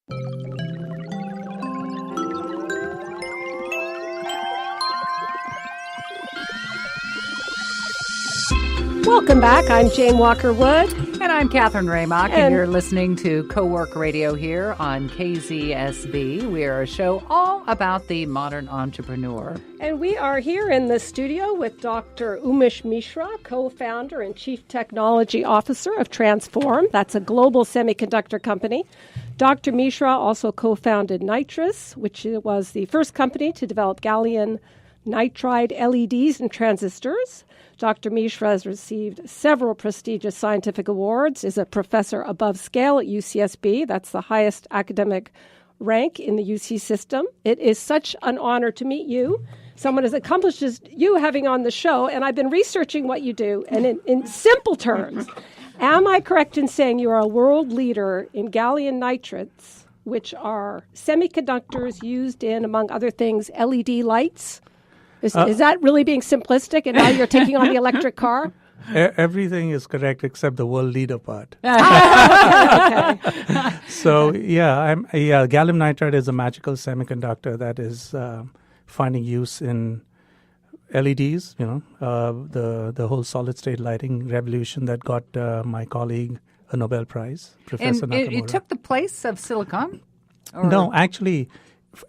Welcome back. I'm Jane Walker-Wood. And I'm Catherine Raymock, and you're listening to Cowork Radio here on KZSB. We are a show all about the modern entrepreneur. And we are here in the studio with Dr. Umish Mishra, co-founder and chief technology officer of Transphorm. That's a global semiconductor company. Dr. Mishra also co-founded Nitres, which was the first company to develop Gallium Nitride LEDs and transistors. Dr. Mishra has received several prestigious scientific awards, is a professor above scale at UCSB. That's the highest academic rank in the UC system. It is such an honor to meet you, someone as accomplished as you having on the show. And I've been researching what you do. And in simple terms, am I correct in saying you are a world leader in gallium nitrides, which are semiconductors used in, among other things, LED lights? Is that really being simplistic, and now you're taking on the electric car? Everything is correct except the world leader part. Okay. So, gallium nitride is a magical semiconductor that is finding use in LEDs, the whole solid-state lighting revolution that got my colleague a Nobel Prize, Professor Nakamura. It took the place of silicon? No, actually,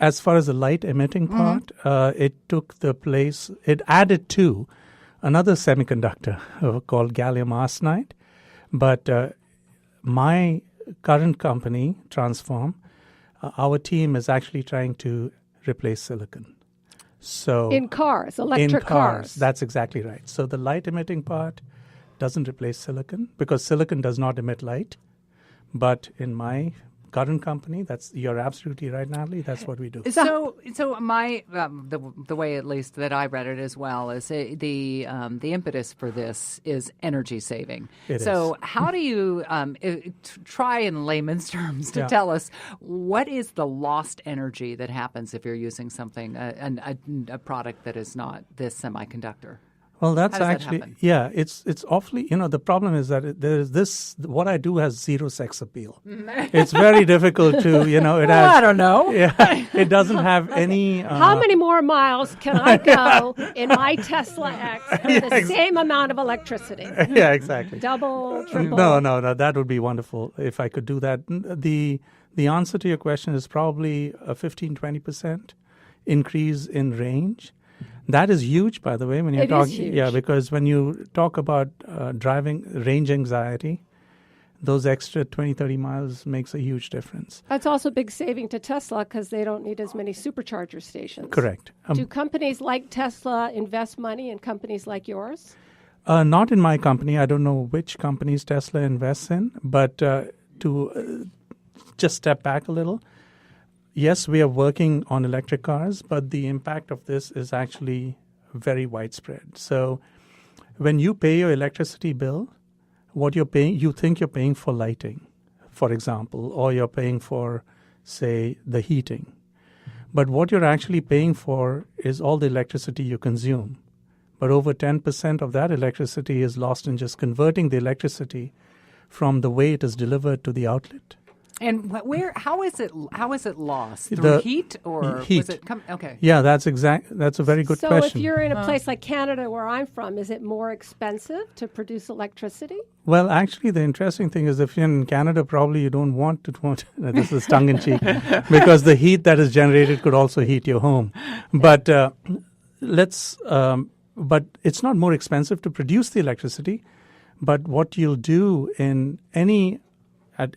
as far as the light emitting part, it took the place, it added to another semiconductor called gallium arsenide. But my current company, Transphorm, our team is actually trying to replace silicon. So in cars, electric cars. That's exactly right. So the light emitting part doesn't replace silicon because silicon does not emit light. But in my current company, you're absolutely right, Natalie. That's what we do. So my the way at least that I read it as well is the impetus for this is energy saving. So how do you try in layman's terms to tell us what is the lost energy that happens if you're using something a product that is not this semiconductor? Well, that's actually, that it's awfully, the problem is that there's this, what I do has zero sex appeal. It's very difficult to, it has. I don't know. Yeah, it doesn't have any. How many more miles can I go in my Tesla X for the same amount of electricity? Yeah, exactly. Double, triple. No, that would be wonderful if I could do that. The answer to your question is probably a 15-20% increase in range. That is huge, by the way, when you're talking. Yeah, because when you talk about driving range anxiety, those extra 20, 30 miles makes a huge difference. That's also a big saving to Tesla because they don't need as many supercharger stations. Correct. Do companies like Tesla invest money in companies like yours? Not in my company. I don't know which companies Tesla invests in, but to just step back a little. Yes, we are working on electric cars, but the impact of this is actually very widespread. So when you pay your electricity bill, what you're paying, you think you're paying for lighting, for example, or you're paying for, say, the heating. But what you're actually paying for is all the electricity you consume. But over 10% of that electricity is lost in just converting the electricity from the way it is delivered to the outlet. And how is it lost? Through heat or heat. Was it okay? Yeah, that's a very good question. So if you're in a place like Canada where I'm from, is it more expensive to produce electricity? Well, actually, the interesting thing is if you're in Canada, probably you don't want to. This is tongue in cheek, because the heat that is generated could also heat your home. But but it's not more expensive to produce the electricity. But what you'll do at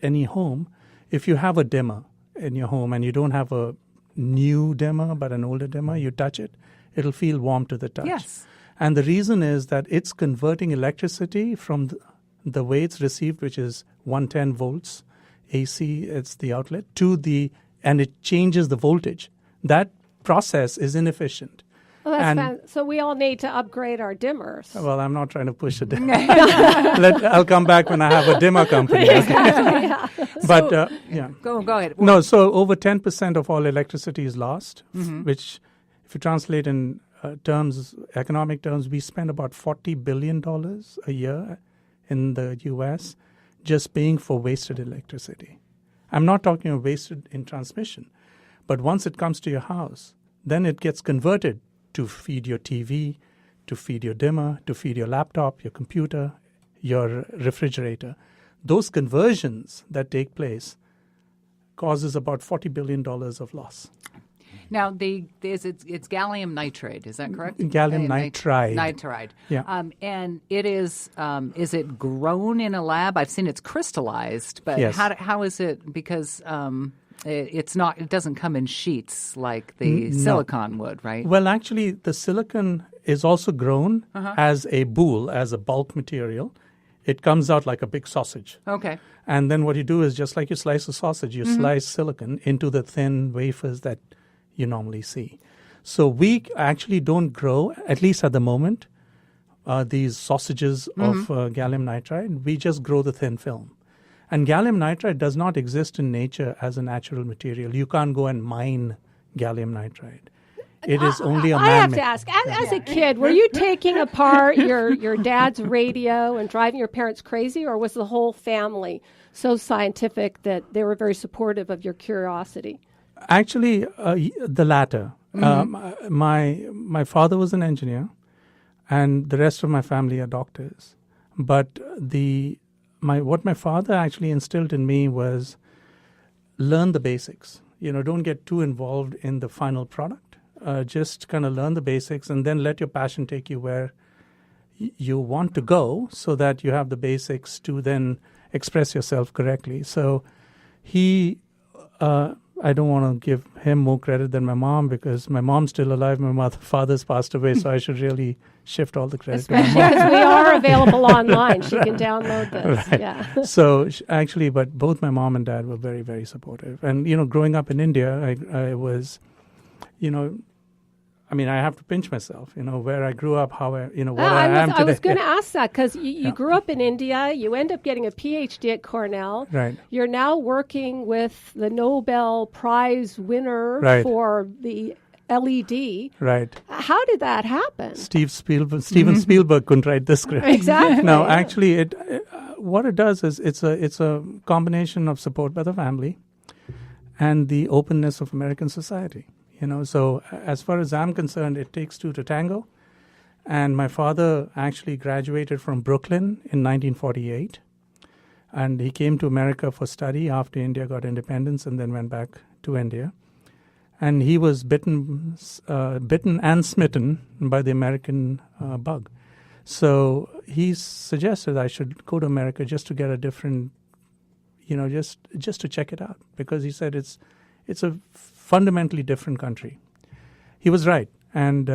any home, if you have a dimmer in your home and you don't have a new dimmer but an older dimmer, you touch it, it'll feel warm to the touch. Yes. And the reason is that it's converting electricity from the way it's received, which is 110 volts AC, it's the outlet, and it changes the voltage. That process is inefficient. Well, that's so we all need to upgrade our dimmers. Well, I'm not trying to push a dimmer. I'll come back when I have a dimmer company. Exactly, yeah. But, Go ahead. No, so over 10% of all electricity is lost, which if you translate in economic terms, we spend about $40 billion a year in the U.S. just paying for wasted electricity. I'm not talking of wasted in transmission. But once it comes to your house, then it gets converted to feed your TV, to feed your dimmer, to feed your laptop, your computer, your refrigerator. Those conversions that take place causes about $40 billion of loss. Now, it's gallium nitride, is that correct? Gallium nitride. Nitride. Yeah. And it is it grown in a lab? I've seen it's crystallized, but yes. how is it? Because it's not. It doesn't come in sheets like the silicon would, right? Well, actually, the silicon is also grown as a boule, as a bulk material. It comes out like a big sausage. Okay. And then what you do is just like you slice a sausage, you slice silicon into the thin wafers that you normally see. So we actually don't grow, at least at the moment, these sausages of gallium nitride. We just grow the thin film. And gallium nitride does not exist in nature as a natural material. You can't go and mine gallium nitride. It is only a man-made. I have to ask, as a kid, were you taking apart your dad's radio and driving your parents crazy, or was the whole family so scientific that they were very supportive of your curiosity? Actually, the latter. My father was an engineer, and the rest of my family are doctors. But what my father actually instilled in me was learn the basics. Don't get too involved in the final product. Just kind of learn the basics and then let your passion take you where you want to go so that you have the basics to then express yourself correctly. So I don't want to give him more credit than my mom because my mom's still alive. My father's passed away, so I should really shift all the credit to my mom. Because we are available online. She can download this. Right. Yeah. So actually, but both my mom and dad were very, very supportive. And, growing up in India, I was, I have to pinch myself, where I grew up, how I am today. I was going to ask that because you grew up in India. You end up getting a PhD at Cornell. Right. You're now working with the Nobel Prize winner for the LED. Right. How did that happen? Steven Spielberg couldn't write this script. Exactly. No, actually, what it does is it's a combination of support by the family and the openness of American society. So as far as I'm concerned, it takes two to tango. And my father actually graduated from Brooklyn in 1948. And he came to America for study after India got independence and then went back to India. And he was bitten and smitten by the American bug. So he suggested I should go to America just to get a different, just to check it out. Because he said it's a fundamentally different country. He was right. And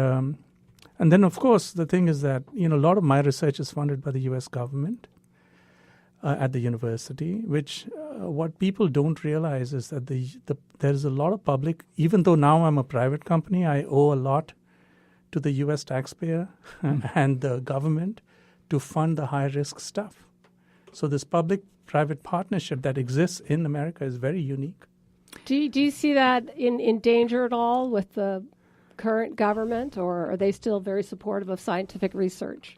then, of course, the thing is that, a lot of my research is funded by the U.S. government at the university, which what people don't realize is that there's a lot of public, even though now I'm a private company, I owe a lot to the U.S. taxpayer and the government to fund the high-risk stuff. So this public-private partnership that exists in America is very unique. Do you see that in danger at all with the current government, or are they still very supportive of scientific research?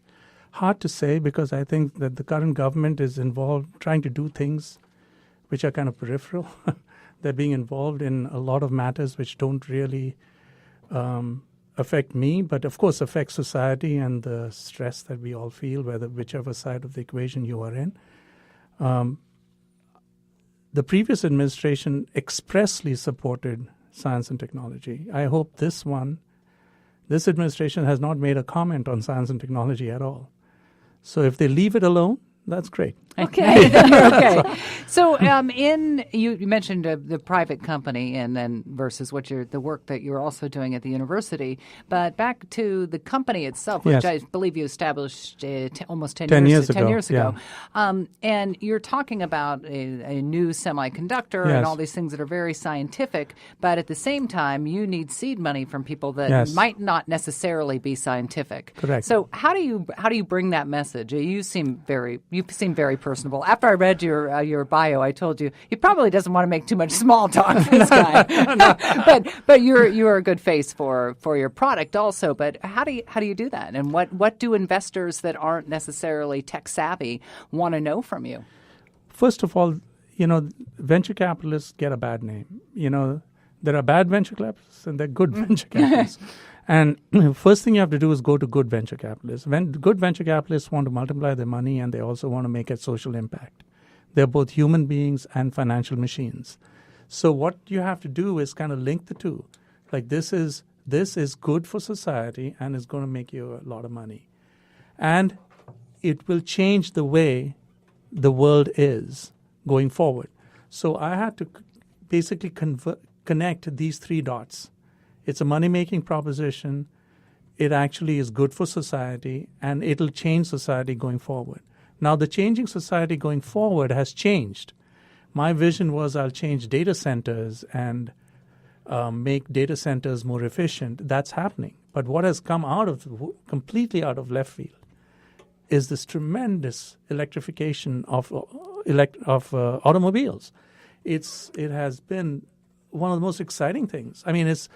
Hard to say because I think that the current government is involved trying to do things which are kind of peripheral. They're being involved in a lot of matters which don't really affect me, but of course affect society and the stress that we all feel, whichever side of the equation you are in. The previous administration expressly supported science and technology. I hope this administration has not made a comment on science and technology at all. So if they leave it alone, that's great. Okay. Okay. So, you mentioned the private company, and then versus the work that you're also doing at the university. But back to the company itself, which I believe you established almost 10 years ago. Yeah. And you're talking about a new semiconductor and all these things that are very scientific. But at the same time, you need seed money from people that might not necessarily be scientific. Correct. So how do you bring that message? You seem very personable. After I read your bio, I told you he probably doesn't want to make too much small talk, this guy. But you're a good face for your product also. But how do you do that? And what do investors that aren't necessarily tech savvy want to know from you? First of all, venture capitalists get a bad name. There are bad venture capitalists and there are good venture capitalists. And first thing you have to do is go to good venture capitalists. When good venture capitalists want to multiply their money and they also want to make a social impact. They're both human beings and financial machines. So what you have to do is kind of link the two. Like this is good for society and is going to make you a lot of money. And it will change the way the world is going forward. So I had to basically connect these three dots. It's a money-making proposition. It actually is good for society, and it'll change society going forward. Now, the changing society going forward has changed. My vision was I'll change data centers and make data centers more efficient. That's happening. But what has come completely out of left field is this tremendous electrification of automobiles. It has been one of the most exciting things. I mean, it's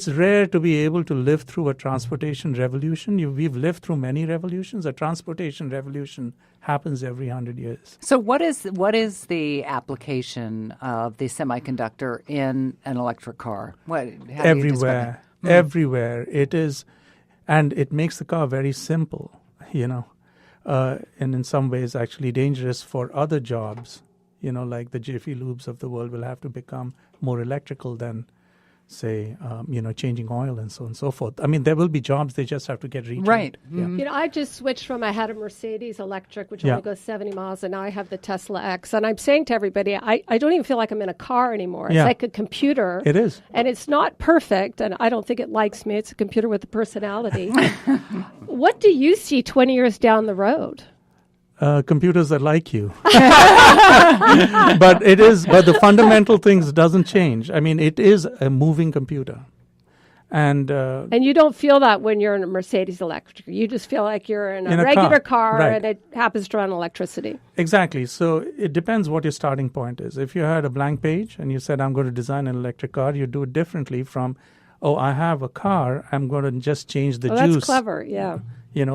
rare to be able to live through a transportation revolution. We've lived through many revolutions. A transportation revolution happens every 100 years. So what is the application of the semiconductor in an electric car? Everywhere. Everywhere. It is, and it makes the car very simple, and in some ways actually dangerous for other jobs. Like the Jiffy Lubes of the world will have to become more electrical than, say, changing oil and so on and so forth. I mean, there will be jobs, they just have to get retrained. Right. Mm-hmm. I just switched I had a Mercedes electric, which only goes 70 miles, and now I have the Tesla X. And I'm saying to everybody, I don't even feel like I'm in a car anymore. It's like a computer. It is. And it's not perfect, and I don't think it likes me. It's a computer with a personality. What do you see 20 years down the road? Computers that like you. But the fundamental things doesn't change. I mean, it is a moving computer. And you don't feel that when you're in a Mercedes electric. You just feel like you're in a regular car right. And it happens to run electricity. Exactly. So it depends what your starting point is. If you had a blank page and you said, I'm going to design an electric car, you do it differently from, I have a car, I'm going to just change the juice. That's clever, yeah.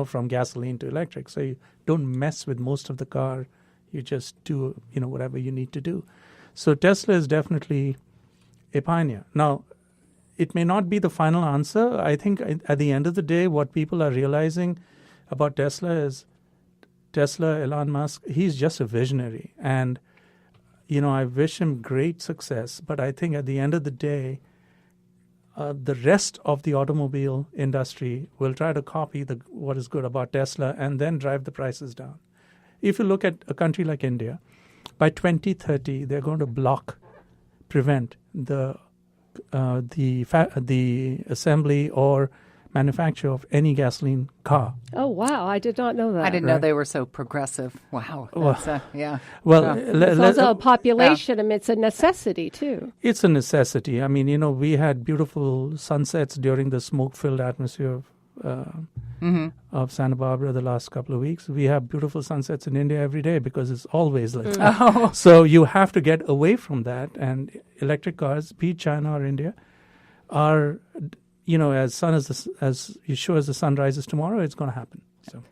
From gasoline to electric. So you don't mess with most of the car. You just do, whatever you need to do. So Tesla is definitely a pioneer. Now, it may not be the final answer. I think at the end of the day, what people are realizing about Tesla is Elon Musk, he's just a visionary. And, I wish him great success. But I think at the end of the day, the rest of the automobile industry will try to copy what is good about Tesla and then drive the prices down. If you look at a country like India, by 2030, they're going to prevent the assembly or manufacture of any gasoline car. Oh, wow. I did not know that. I didn't know they were so progressive. Wow. That's, yeah. Well, it's also a population. I mean, it's a necessity, too. It's a necessity. I mean, we had beautiful sunsets during the smoke-filled atmosphere of Santa Barbara the last couple of weeks. We have beautiful sunsets in India every day because it's always like that. Oh. So you have to get away from that. And electric cars, be it China or India, are... as sure as the sun rises tomorrow, it's going to happen. So,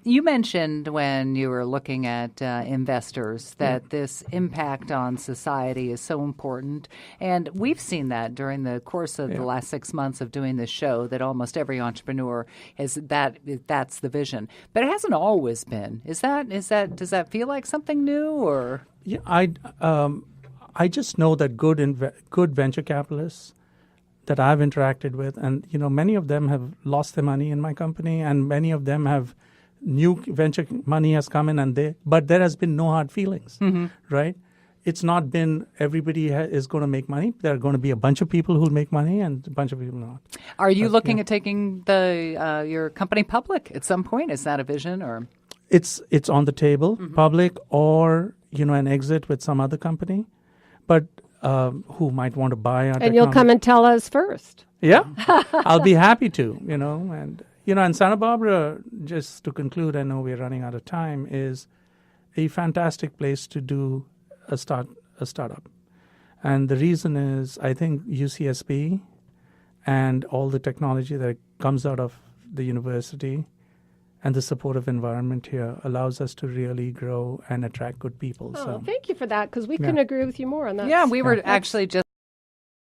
you mentioned when you were looking at investors that this impact on society is so important, and we've seen that during the course of the last 6 months of doing this show. That almost every entrepreneur that's the vision, but it hasn't always been. Does that feel like something new, or? Yeah, I just know that good venture capitalists that I've interacted with, and many of them have lost their money in my company, and many of them have new venture money has come in, but there has been no hard feelings, right? It's not been everybody is going to make money. There are going to be a bunch of people who'll make money, and a bunch of people not. Are you looking at taking your company public at some point? Is that a vision, or? It's on the table, public, or an exit with some other company, but. Who might want to buy our technology. And you'll come and tell us first. Yeah, I'll be happy to, and Santa Barbara, just to conclude, I know we're running out of time, is a fantastic place to do a startup. And the reason is, I think UCSB and all the technology that comes out of the university and the supportive environment here allows us to really grow and attract good people. Thank you for that, because we couldn't agree with you more on that. Yeah, we were actually just